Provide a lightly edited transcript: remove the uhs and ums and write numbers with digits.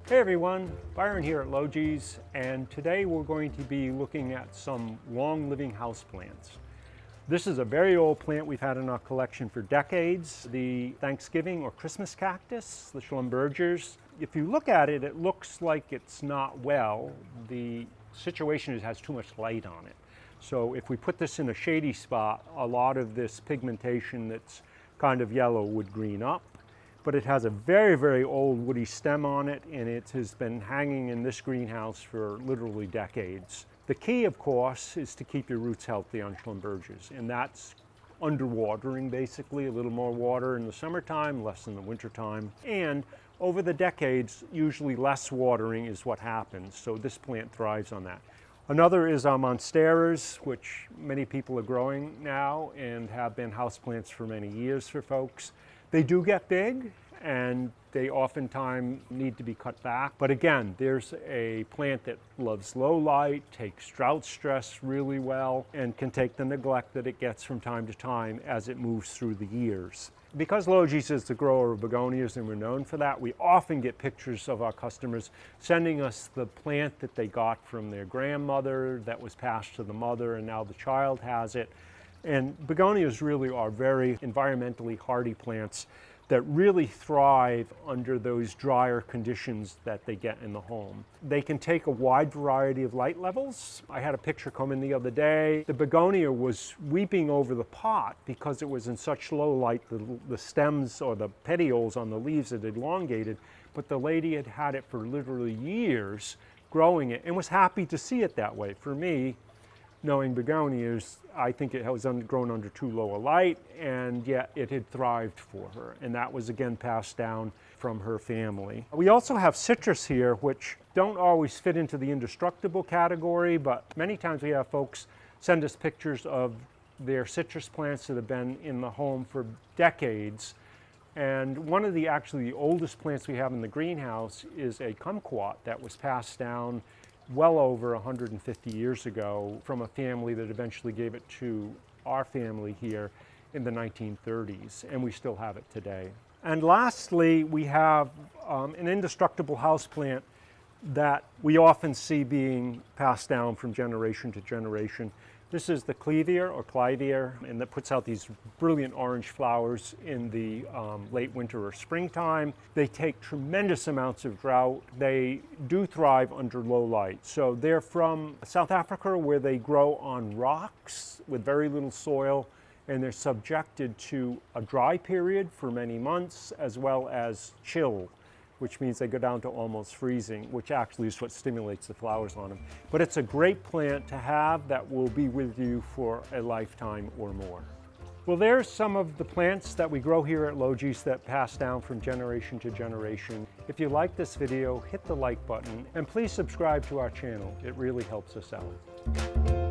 Hey everyone, Byron here at Logis, and today we're going to be looking at some long-living houseplants. This is a very old plant we've had in our collection for decades, the Thanksgiving or Christmas cactus, the Schlumbergers. If you look at it, it looks like it's not well. The situation is it has too much light on it. So if we put this in a shady spot, a lot of this pigmentation that's kind of yellow would green up. But it has a very, very old woody stem on it, and it has been hanging in this greenhouse for literally decades. The key, of course, is to keep your roots healthy on Schlumbergers, and that's underwatering basically, a little more water in the summertime, less in the wintertime. And over the decades, usually less watering is what happens, so this plant thrives on that. Another is our Monsteras, which many people are growing now and have been houseplants for many years for folks. They do get big and they oftentimes need to be cut back. But again, there's a plant that loves low light, takes drought stress really well, and can take the neglect that it gets from time to time as it moves through the years. Because Logis is the grower of begonias and we're known for that, we often get pictures of our customers sending us the plant that they got from their grandmother that was passed to the mother and now the child has it. And begonias really are very environmentally hardy plants that really thrive under those drier conditions that they get in the home. They can take a wide variety of light levels. I had a picture come in the other day. The begonia was weeping over the pot because it was in such low light, the stems or the petioles on the leaves had elongated, but the lady had had it for literally years growing it and was happy to see it that way. For me, knowing begonias, I think it was grown under too low a light, and yet it had thrived for her. And that was again passed down from her family. We also have citrus here, which don't always fit into the indestructible category, but many times we have folks send us pictures of their citrus plants that have been in the home for decades. And one of the actually the oldest plants we have in the greenhouse is a kumquat that was passed down well over 150 years ago from a family that eventually gave it to our family here in the 1930s, and we still have it today. And lastly, we have an indestructible houseplant that we often see being passed down from generation to generation. This is the Clivia or Clivia, and that puts out these brilliant orange flowers in the late winter or springtime. They take tremendous amounts of drought. They do thrive under low light. So they're from South Africa, where they grow on rocks with very little soil, and they're subjected to a dry period for many months, as well as chill, which means they go down to almost freezing, which actually is what stimulates the flowers on them. But it's a great plant to have that will be with you for a lifetime or more. Well, there's some of the plants that we grow here at Logis that pass down from generation to generation. If you like this video, hit the like button, and please subscribe to our channel. It really helps us out.